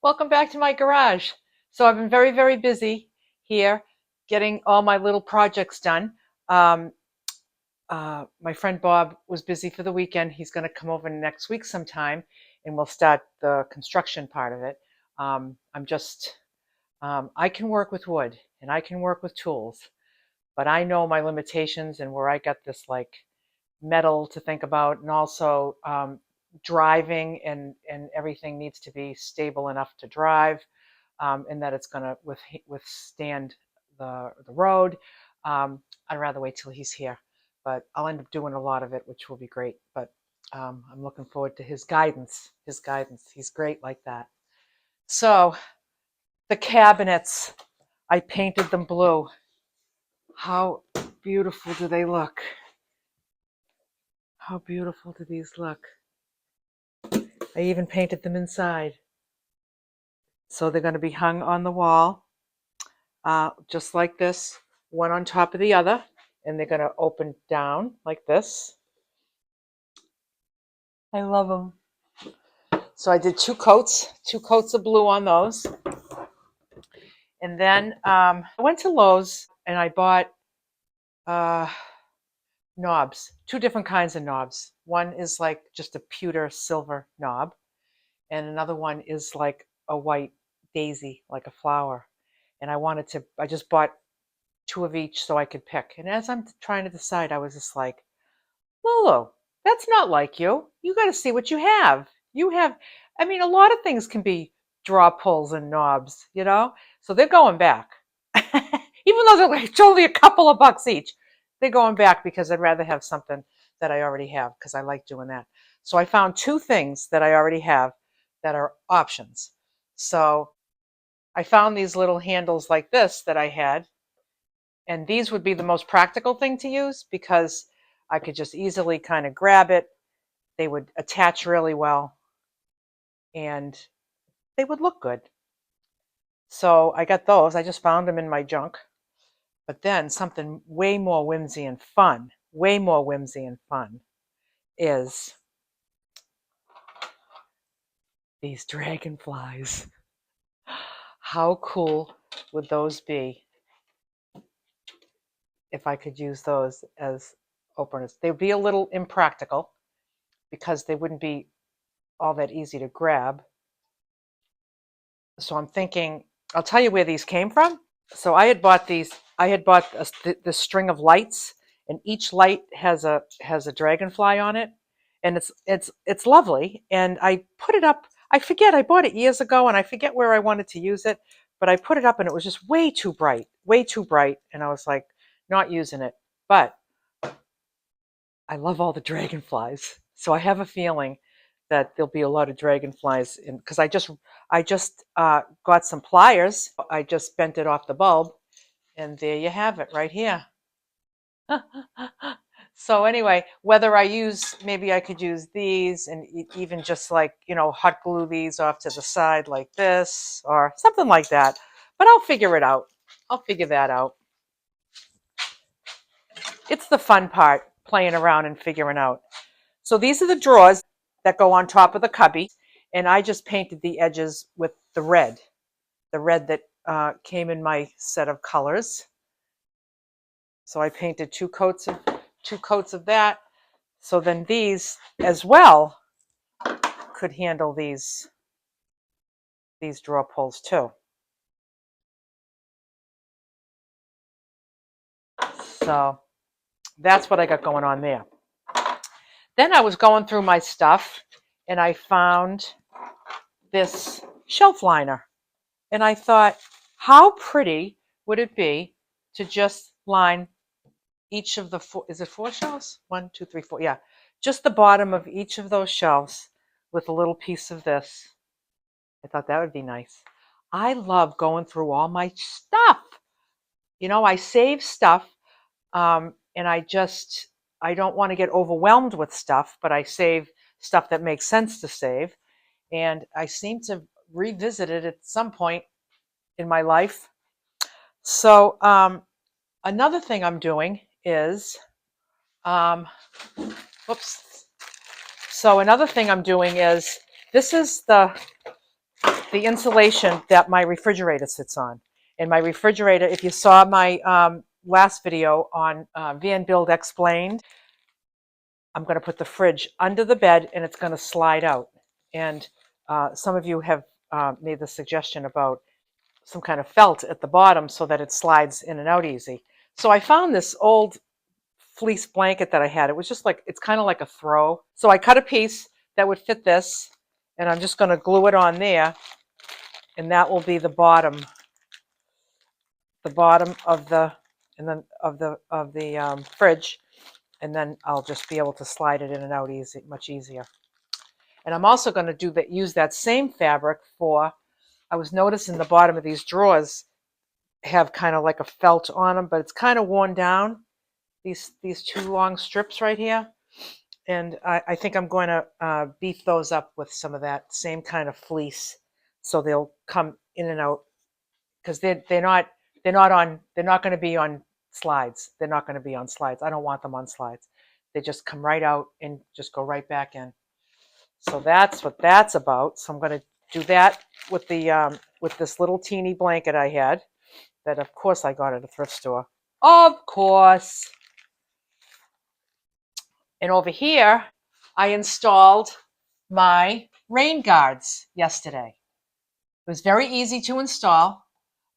Welcome back to my garage. So I've been very, very busy here getting all my little projects done. Um, my friend Bob was busy for the weekend. He's going to come over next week sometime and we'll start the construction part of it. I can work with wood and I can work with tools, but I know my limitations and where I got this like metal to think about, and also driving and everything needs to be stable enough to drive, and that it's going to withstand the road. I'd rather wait till he's here, but I'll end up doing a lot of it, which will be great. But I'm looking forward to his guidance. His guidance. He's great like that. So the cabinets, I painted them blue. How beautiful do they look? How beautiful do these look? I even painted them inside. So they're going to be hung on the wall, just like this, one on top of the other, and they're going to open down like this. I love them. So I did two coats of blue on those. And then I went to Lowe's and I bought knobs, two different kinds of knobs. One is like just a pewter silver knob, and another one is like a white daisy, like a flower. And I just bought two of each so I could pick. And as I'm trying to decide, I was just like, Lolo, that's not like you. You got to see what you have. A lot of things can be draw pulls and knobs, you know? So they're going back. Even though they're like, it's only a couple of bucks each, they're going back because I'd rather have something that I already have because I like doing that. So I found two things that I already have that are options. So I found these little handles like this that I had, and these would be the most practical thing to use because I could just easily kind of grab it. They would attach really well and they would look good. So I got those. I just found them in my junk. But then something way more whimsy and fun, is these dragonflies. How cool would those be if I could use those as openers? They'd be a little impractical because they wouldn't be all that easy to grab. So I'm thinking, I'll tell you where these came from. So I had bought the string of lights, and each light has a dragonfly on it, and it's lovely. And I put it up. I forget, I bought it years ago, and I forget where I wanted to use it, but I put it up, and it was just way too bright, and I was like, not using it. But I love all the dragonflies, so I have a feeling that there'll be a lot of dragonflies in, because I just got some pliers. I just bent it off the bulb, and there you have it right here. So anyway, maybe I could use these and even just like, hot glue these off to the side like this or something like that. But I'll figure it out. I'll figure that out. It's the fun part, playing around and figuring out. So these are the drawers that go on top of the cubby, and I just painted the edges with the red that came in my set of colors. So I painted two coats of that. So then these as well could handle these drawer pulls too. So that's what I got going on there. Then I was going through my stuff and I found this shelf liner. And I thought, how pretty would it be to just line each of the is it four shelves? 1, 2, 3, 4. Yeah. Just the bottom of each of those shelves with a little piece of this. I thought that would be nice. I love going through all my stuff. I save stuff, and I don't want to get overwhelmed with stuff, but I save stuff that makes sense to save. And I seem to revisit it at some point in my life. So another thing I'm doing is, this is the the insulation that my refrigerator sits on. And my refrigerator, if you saw my last video on Van Build Explained, I'm going to put the fridge under the bed and it's going to slide out. And some of you have made the suggestion about some kind of felt at the bottom so that it slides in and out easy. So I found this old fleece blanket that I had. It was just like, it's kind of like a throw. So I cut a piece that would fit this, and I'm just going to glue it on there, and that will be the bottom of the fridge, and then I'll just be able to slide it in and out easy, much easier. And I'm also going to use that same fabric for, I was noticing the bottom of these drawers have kind of like a felt on them, but it's kind of worn down, these two long strips right here. And I think I'm going to beef those up with some of that same kind of fleece, so they'll come in and out, because they're not going to be on slides. They're not going to be on slides. I don't want them on slides. They just come right out and just go right back in. So that's what that's about. So I'm going to do that with the with this little teeny blanket I had, that of course I got at a thrift store. Of course. And over here, I installed my rain guards yesterday. It was very easy to install.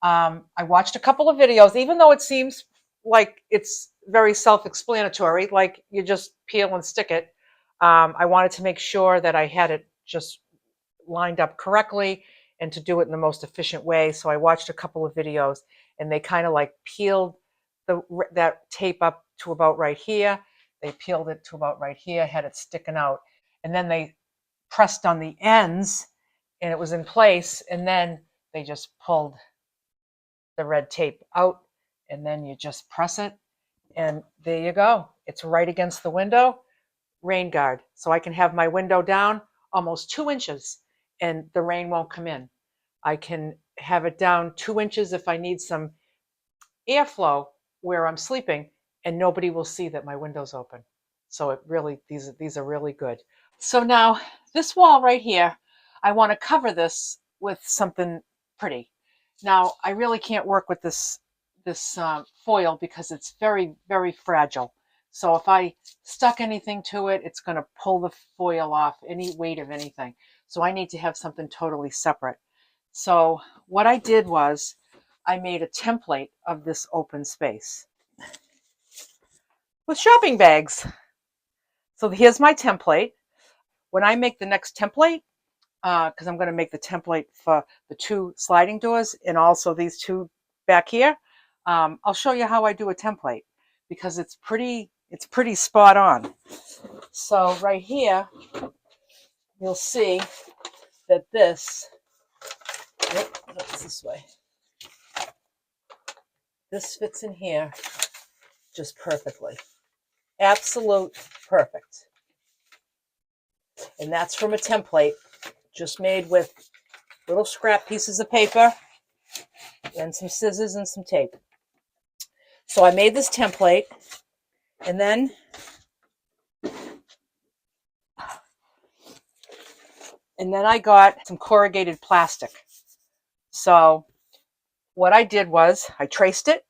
I watched a couple of videos, even though it seems like it's very self-explanatory, like you just peel and stick it. I wanted to make sure that I had it just lined up correctly and to do it in the most efficient way. So I watched a couple of videos, and they kind of like peeled that tape up to about right here. They peeled it to about right here, had it sticking out, and then they pressed on the ends and it was in place, and then they just pulled the red tape out, and then you just press it, and there you go. It's right against the window, rain guard. So I can have my window down almost 2 inches and the rain won't come in. I can have it down 2 inches if I need some airflow where I'm sleeping, and nobody will see that my window's open. So it really, these are really good. So now this wall right here, I want to cover this with something pretty. Now I really can't work with this foil because it's very, very fragile. So if I stuck anything to it, it's going to pull the foil off, any weight of anything. So I need to have something totally separate. So what I did was I made a template of this open space with shopping bags. So here's my template. When I make the next template, because I'm going to make the template for the 2 sliding doors and also these 2 back here, I'll show you how I do a template, because it's pretty spot on. So right here, you'll see that this way. This fits in here just perfectly. Absolute perfect. And that's from a template just made with little scrap pieces of paper and some scissors and some tape. So I made this template, and then I got some corrugated plastic. So what I did was I traced it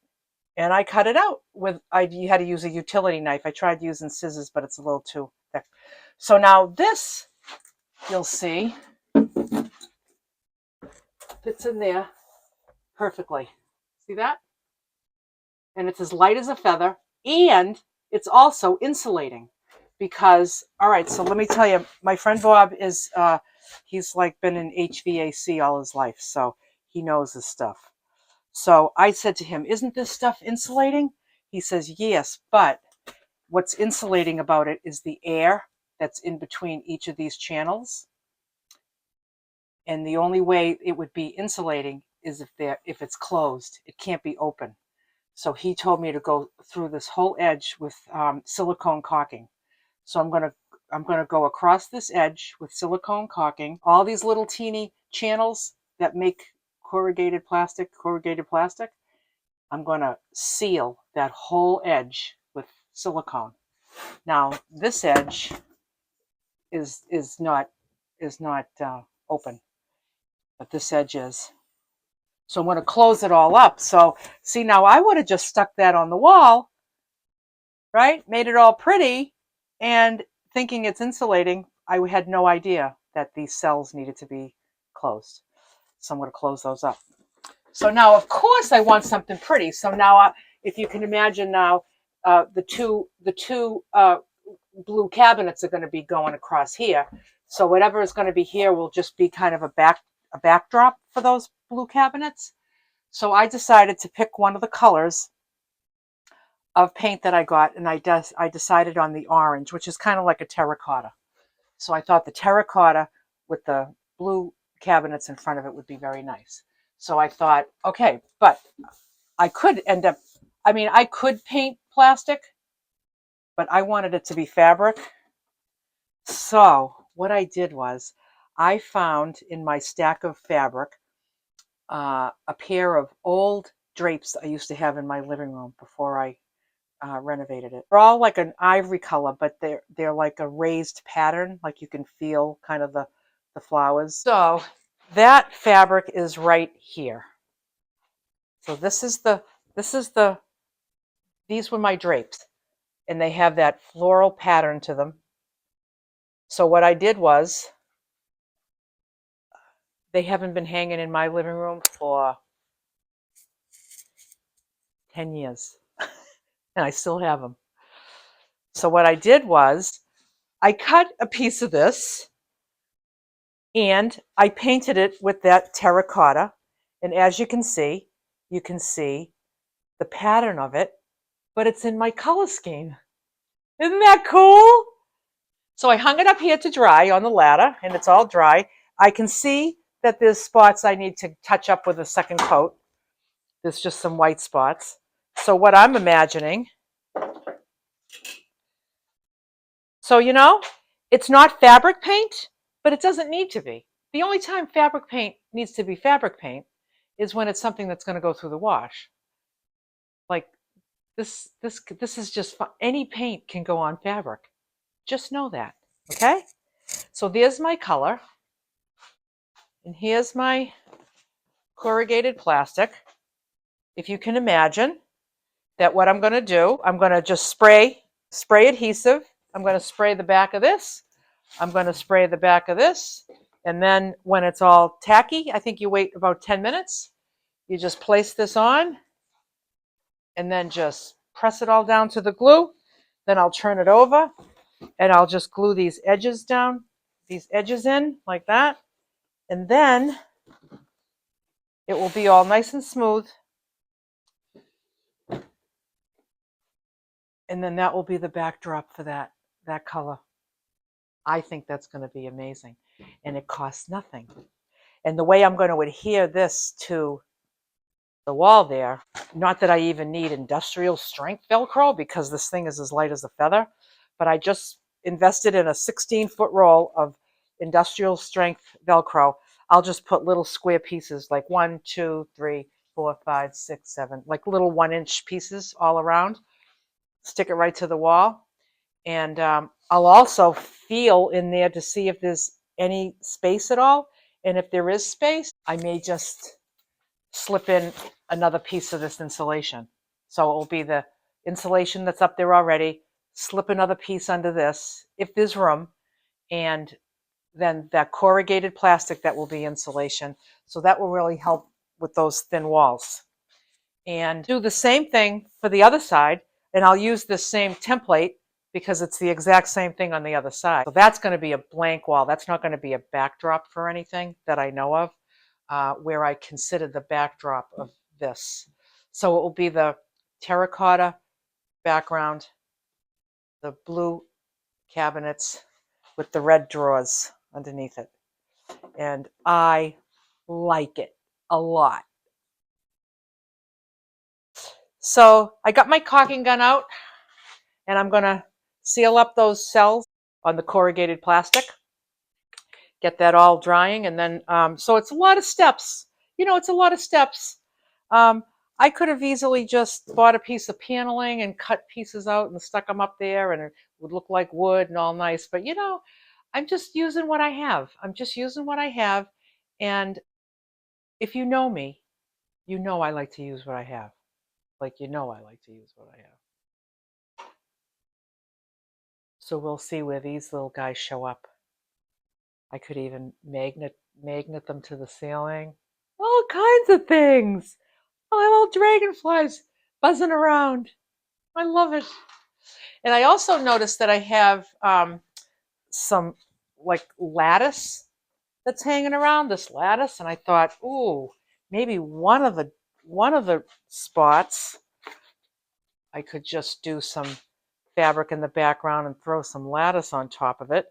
and I cut it out with, you had to use a utility knife. I tried using scissors, but it's a little too thick. So now this, you'll see, fits in there perfectly. See that? And it's as light as a feather, and it's also insulating, because, all right, so let me tell you, my friend Bob is, he's like been in HVAC all his life, so he knows this stuff. So I said to him, isn't this stuff insulating? He says, yes, but what's insulating about it is the air that's in between each of these channels. And the only way it would be insulating is if it's closed. It can't be open. So he told me to go through this whole edge with silicone caulking. So I'm gonna go across this edge with silicone caulking. All these little teeny channels that make corrugated plastic, I'm gonna seal that whole edge with silicone. Now this edge is not open. but this edge is. So I'm going to close it all up. So see, now I would have just stuck that on the wall, right? Made it all pretty, and thinking it's insulating, I had no idea that these cells needed to be closed. So I'm going to close those up. So now, of course, I want something pretty. So now, if you can imagine now, the two blue cabinets are going to be going across here. So whatever is going to be here will just be kind of a backdrop for those blue cabinets. So I decided to pick one of the colors of paint that I got, and I decided on the orange, which is kind of like a terracotta. So I thought the terracotta with the blue cabinets in front of it would be very nice. So I thought, okay, but I could end up, I mean, I could paint plastic, but I wanted it to be fabric. So what I did was I found in my stack of fabric a pair of old drapes I used to have in my living room before I renovated it. They're all like an ivory color, but they're like a raised pattern, like you can feel kind of the flowers. So that fabric is right here. So these were my drapes, and they have that floral pattern to them. So what I did was, they haven't been hanging in my living room for 10 years, and I still have them. So what I did was, I cut a piece of this, and I painted it with that terracotta. And as you can see the pattern of it, but it's in my color scheme. Isn't that cool? So I hung it up here to dry on the ladder, and it's all dry. I can see that there's spots I need to touch up with a second coat. There's just some white spots. So what I'm imagining, so it's not fabric paint, but it doesn't need to be. The only time fabric paint needs to be fabric paint is when it's something that's going to go through the wash. Like this is just fun. Any paint can go on fabric. Just know that, okay? So there's my color, and here's my corrugated plastic. If you can imagine that, what I'm going to do, I'm going to just spray adhesive. I'm going to spray the back of this. I'm going to spray the back of this. And then when it's all tacky, I think you wait about 10 minutes. You just place this on and then just press it all down to the glue. Then I'll turn it over and I'll just glue these edges down, these edges in like that. And then it will be all nice and smooth. And then that will be the backdrop for that color. I think that's going to be amazing. And it costs nothing. And the way I'm going to adhere this to the wall there, not that I even need industrial strength Velcro, because this thing is as light as a feather, but I just invested in a 16-foot roll of industrial strength Velcro. I'll just put little square pieces, like 1, 2, 3, 4, 5, 6, 7, like little 1-inch pieces all around. Stick it right to the wall. And I'll also feel in there to see if there's any space at all. And if there is space, I may just slip in another piece of this insulation. So it will be the insulation that's up there already, slip another piece under this, if there's room, and then that corrugated plastic that will be insulation. So that will really help with those thin walls. And do the same thing for the other side, and I'll use this same template because it's the exact same thing on the other side. So that's going to be a blank wall. That's not going to be a backdrop for anything that I know of, where I consider the backdrop of this. So it will be the terracotta background, the blue cabinets with the red drawers underneath it. And I like it a lot. So I got my caulking gun out, and I'm going to seal up those cells on the corrugated plastic, get that all drying, and then, so it's a lot of steps. It's a lot of steps. I could have easily just bought a piece of paneling and cut pieces out and stuck them up there, and it would look like wood and all nice. But, I'm just using what I have. I'm just using what I have. And if you know me, you know I like to use what I have. Like, you know I like to use what I have. So we'll see where these little guys show up. I could even magnet them to the ceiling. All kinds of things. Oh, I have all dragonflies buzzing around. I love it. And I also noticed that I have some like lattice that's hanging around, this lattice, and I thought, ooh, maybe one of the spots I could just do some fabric in the background and throw some lattice on top of it,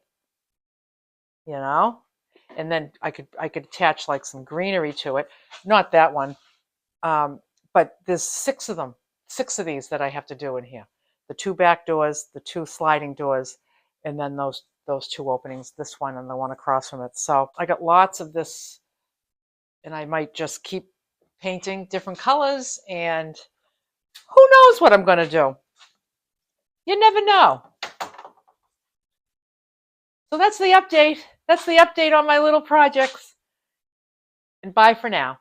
you know? And then I could attach like some greenery to it. Not that one. But there's 6 of them, 6 of these that I have to do in here. The 2 back doors, the 2 sliding doors, and then those 2 openings, this one and the one across from it. So I got lots of this, and I might just keep painting different colors, and who knows what I'm going to do. You never know. So that's the update. That's the update on my little projects. And bye for now.